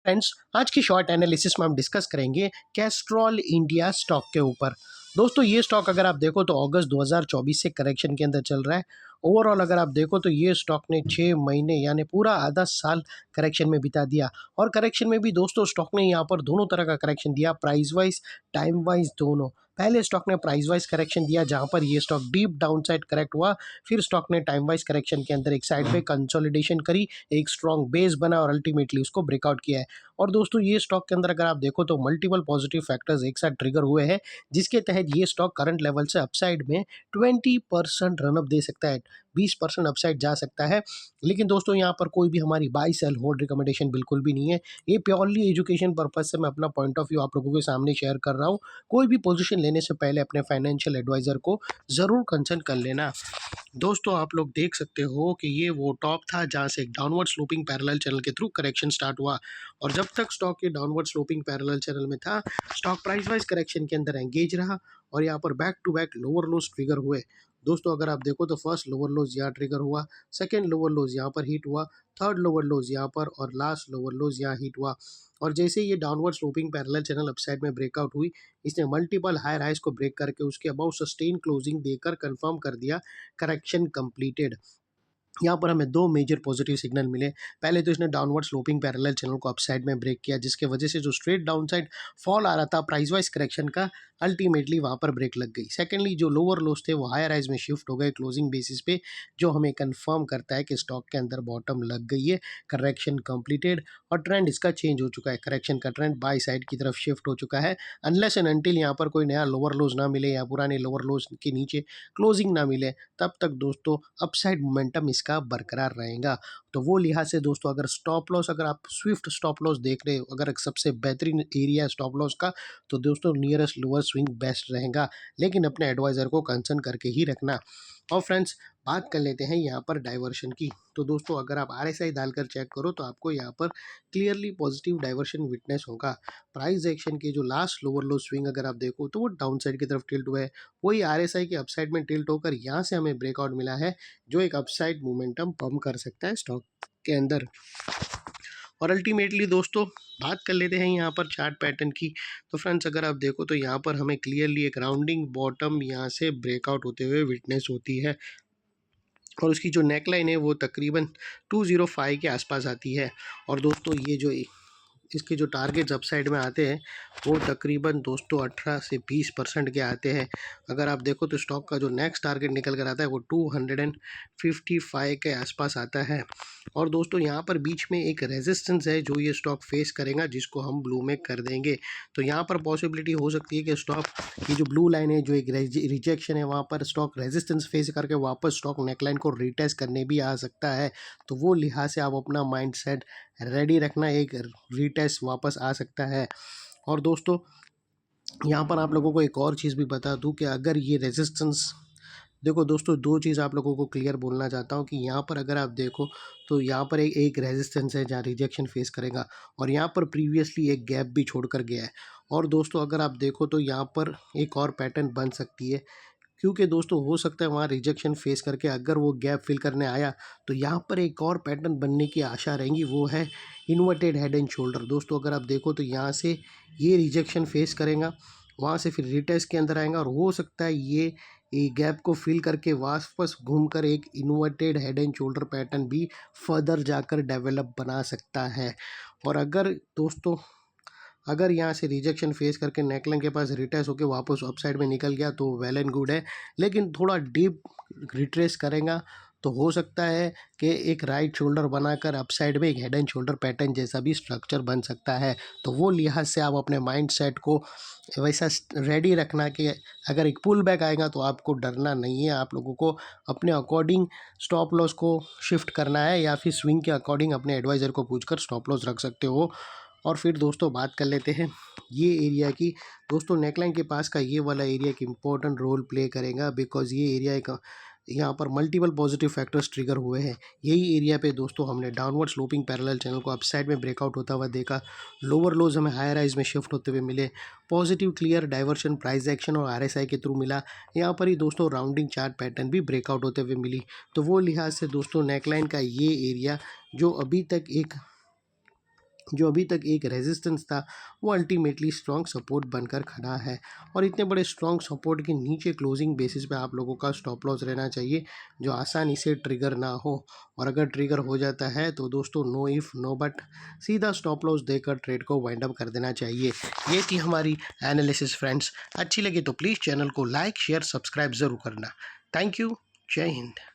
Friends, आज की short analysis में हम डिस्कस करेंगे कैस्ट्रॉल इंडिया स्टॉक के ऊपर। दोस्तों, ये स्टॉक अगर आप देखो तो अगस्त 2024 से करेक्शन के अंदर चल रहा है। ओवरऑल अगर आप देखो तो ये स्टॉक ने 6 महीने यानी पूरा आधा साल करेक्शन में बिता दिया। और करेक्शन में भी दोस्तों स्टॉक ने यहाँ पर दोनों तरह का करेक्शन दिया, प्राइस वाइज, टाइम वाइज दोनों। पहले स्टॉक ने प्राइस वाइज करेक्शन दिया जहां पर ये stock deep down side correct हुआ। फिर स्टॉक ने टाइम वाइज करेक्शन के अंदर एक साइड पे कंसोलिडेशन करी, एक स्ट्रॉन्ग बेस बना और अल्टीमेटली उसको ब्रेकआउट किया है। और दोस्तों, ये स्टॉक के अंदर अगर आप देखो तो मल्टीपल पॉजिटिव फैक्टर्स एक साथ ट्रिगर हुए हैं, जिसके तहत ये स्टॉक करंट लेवल से अपसाइड में 20% रनअप दे सकता है, 20% अपसाइड जा सकता है। लेकिन दोस्तों, यहाँ पर कोई भी हमारी बाई सेल होल्ड रिकमेंडेशन बिल्कुल भी नहीं है। ये प्योरली एजुकेशन पर्पज से मैं अपना पॉइंट ऑफ व्यू आप लोगों के सामने शेयर कर रहा हूँ। कोई भी पोजीशन लेने से पहले अपने फाइनेंशियल एडवाइजर को ज़रूर कंसल्ट कर लेना। दोस्तों, आप लोग देख सकते हो कि ये वो टॉप था जहां से एक डाउनवर्ड स्लोपिंग पैरेलल चैनल के थ्रू करेक्शन स्टार्ट हुआ। और जब तक स्टॉक ये डाउनवर्ड स्लोपिंग पैरेलल चैनल में था, स्टॉक प्राइस वाइज करेक्शन के अंदर एंगेज रहा और यहाँ पर back to back lower lows trigger हुए। दोस्तों, अगर आप देखो तो फर्स्ट लोअर लोज यहाँ ट्रिगर हुआ, सेकेंड लोअर लोज यहाँ पर हिट हुआ, थर्ड लोअर लोज यहाँ पर और लास्ट लोअर लोज यहाँ हिट हुआ। और जैसे ये downward sloping parallel channel upside में ब्रेकआउट हुई, इसने मल्टीपल हायर हाइज को ब्रेक करके उसके अबाउ सस्टेन क्लोजिंग देकर कंफर्म कर दिया करेक्शन कंप्लीटेड। यहाँ पर हमें दो मेजर पॉजिटिव सिग्नल मिले। पहले तो इसने डाउनवर्ड स्लोपिंग पैरेलल चैनल को अपसाइड में ब्रेक किया, जिसके वजह से जो स्ट्रेट डाउनसाइड फॉल आ रहा था प्राइस वाइज करेक्शन का, अल्टीमेटली वहाँ पर ब्रेक लग गई। सेकेंडली, जो लोअर लोस थे वो हायर राइज में शिफ्ट हो गए क्लोजिंग बेसिस पे, जो हमें कंफर्म करता है कि स्टॉक के अंदर बॉटम लग गई है, करेक्शन कंप्लीटेड और ट्रेंड इसका चेंज हो चुका है। करेक्शन का ट्रेंड बाय साइड की तरफ शिफ्ट हो चुका है। अनलेस एंड अनटिल यहाँ पर कोई नया लोअर लोज ना मिले या पुराने लोअर लोज के नीचे क्लोजिंग ना मिले, तब तक दोस्तों अपसाइड मोमेंटम इसका बरकरार रहेगा। तो वो लिहाज से दोस्तों, अगर स्टॉप लॉस, अगर आप स्विफ्ट स्टॉप लॉस देख रहे हो, अगर सबसे बेहतरीन एरिया है स्टॉप लॉस का, तो दोस्तों नियरेस्ट लोअर स्विंग बेस्ट रहेगा। लेकिन अपने एडवाइज़र को कंसर्न करके ही रखना। और फ्रेंड्स, बात कर लेते हैं यहाँ पर डाइवर्शन की। तो दोस्तों, अगर आप RSI डालकर चेक करो तो आपको यहाँ पर क्लियरली पॉजिटिव डाइवर्शन विटनेस होगा। प्राइस एक्शन के जो लास्ट लोअर लो स्विंग अगर आप देखो तो वो डाउन साइड की तरफ टिल्ट हुआ है, वही RSI के अपसाइड में टिल्ट होकर यहाँ से हमें ब्रेकआउट मिला है, जो एक अपसाइड मोमेंटम पंप कर सकता है स्टॉक के अंदर। और अल्टीमेटली दोस्तों, बात कर लेते हैं यहाँ पर चार्ट पैटर्न की। तो फ्रेंड्स, अगर आप देखो तो यहाँ पर हमें क्लियरली एक राउंडिंग बॉटम यहाँ से ब्रेकआउट होते हुए विटनेस होती है और उसकी जो नेकलाइन है वो तकरीबन 205 के आसपास आती है। और दोस्तों, ये जो इसके जो टारगेट्स अपसाइड में आते हैं वो तकरीबन दोस्तों 18 से 20% के आते हैं। अगर आप देखो तो स्टॉक का जो नेक्स्ट टारगेट निकल कर आता है वो 255 के आसपास आता है। और दोस्तों, यहाँ पर बीच में एक रेजिस्टेंस है जो ये स्टॉक फेस करेगा, जिसको हम ब्लू में कर देंगे। तो यहाँ पर पॉसिबिलिटी हो सकती है कि स्टॉक की जो ब्लू लाइन है, जो एक रिजेक्शन है, वहाँ पर स्टॉक रेजिस्टेंस फेस करके वापस स्टॉक नेकलाइन को रिटेस्ट करने भी आ सकता है। तो वो लिहाज से आप अपना माइंड सेट रेडी रखना, एक रीटेस्ट वापस आ सकता है। और दोस्तों, यहाँ पर आप लोगों को एक और चीज़ भी बता दूँ कि अगर ये रेजिस्टेंस, देखो दोस्तों, दो चीज़ आप लोगों को क्लियर बोलना चाहता हूँ कि यहाँ पर अगर आप देखो तो यहाँ पर एक रेजिस्टेंस है जहाँ रिजेक्शन फेस करेगा और यहाँ पर प्रीवियसली एक गैप भी छोड़कर गया है। और दोस्तों, अगर आप देखो तो यहाँ पर एक और पैटर्न बन सकती है, क्योंकि दोस्तों हो सकता है वहाँ रिजेक्शन फेस करके अगर वो गैप फिल करने आया तो यहाँ पर एक और पैटर्न बनने की आशा रहेंगी, वो है इन्वर्टेड हेड एंड शोल्डर। दोस्तों, अगर आप देखो तो यहाँ से ये रिजेक्शन फेस करेगा, वहाँ से फिर रिटेस्ट के अंदर आएगा और हो सकता है ये गैप को फिल करके वापस घूमकर एक inverted head and shoulder pattern भी फर्दर जाकर डेवलप बना सकता है। और अगर दोस्तों, अगर यहाँ से रिजेक्शन फेस करके नेकलाइन के पास रिट्रेस होकर वापस अपसाइड में निकल गया तो वेल एंड गुड है। लेकिन थोड़ा डीप रिट्रेस करेगा तो हो सकता है कि एक राइट शोल्डर बनाकर अपसाइड में एक हेड एंड शोल्डर पैटर्न जैसा भी स्ट्रक्चर बन सकता है। तो वो लिहाज से आप अपने माइंड सेट को वैसा रेडी रखना कि अगर एक पुल बैक आएगा तो आपको डरना नहीं है। आप लोगों को अपने अकॉर्डिंग स्टॉप लॉस को शिफ्ट करना है या फिर स्विंग के अकॉर्डिंग अपने एडवाइज़र को पूछकर स्टॉप लॉस रख सकते हो। और फिर दोस्तों, बात कर लेते हैं ये एरिया की। दोस्तों, नेकलाइन के पास का ये वाला एरिया एक इम्पोर्टेंट रोल प्ले करेगा, बिकॉज ये एरिया एक यहाँ पर मल्टीपल पॉजिटिव फैक्टर्स ट्रिगर हुए हैं। यही एरिया पे दोस्तों हमने डाउनवर्ड स्लोपिंग पैरेलल चैनल को अपसाइड में ब्रेकआउट होता हुआ देखा, लोअर लोज हमें हायर राइज में शिफ्ट होते हुए मिले, positive clear diversion price action और RSI के थ्रू मिला। यहाँ पर ही दोस्तों राउंडिंग चार्ट पैटर्न भी ब्रेकआउट होते हुए मिली। तो वो लिहाज से दोस्तों नेकलाइन का ये एरिया जो अभी तक एक जो अभी तक एक रेजिस्टेंस था वो अल्टीमेटली स्ट्रॉन्ग सपोर्ट बनकर खड़ा है। और इतने बड़े स्ट्रॉन्ग सपोर्ट के नीचे क्लोजिंग बेसिस पे आप लोगों का स्टॉप लॉस रहना चाहिए जो आसानी से ट्रिगर ना हो। और अगर ट्रिगर हो जाता है तो दोस्तों नो इफ़ नो बट सीधा स्टॉप लॉस देकर ट्रेड को वाइंड अप कर देना चाहिए। ये थी हमारी एनालिसिस फ्रेंड्स। अच्छी लगी तो प्लीज़ चैनल को लाइक शेयर सब्सक्राइब ज़रूर करना। Thank you. जय हिंद।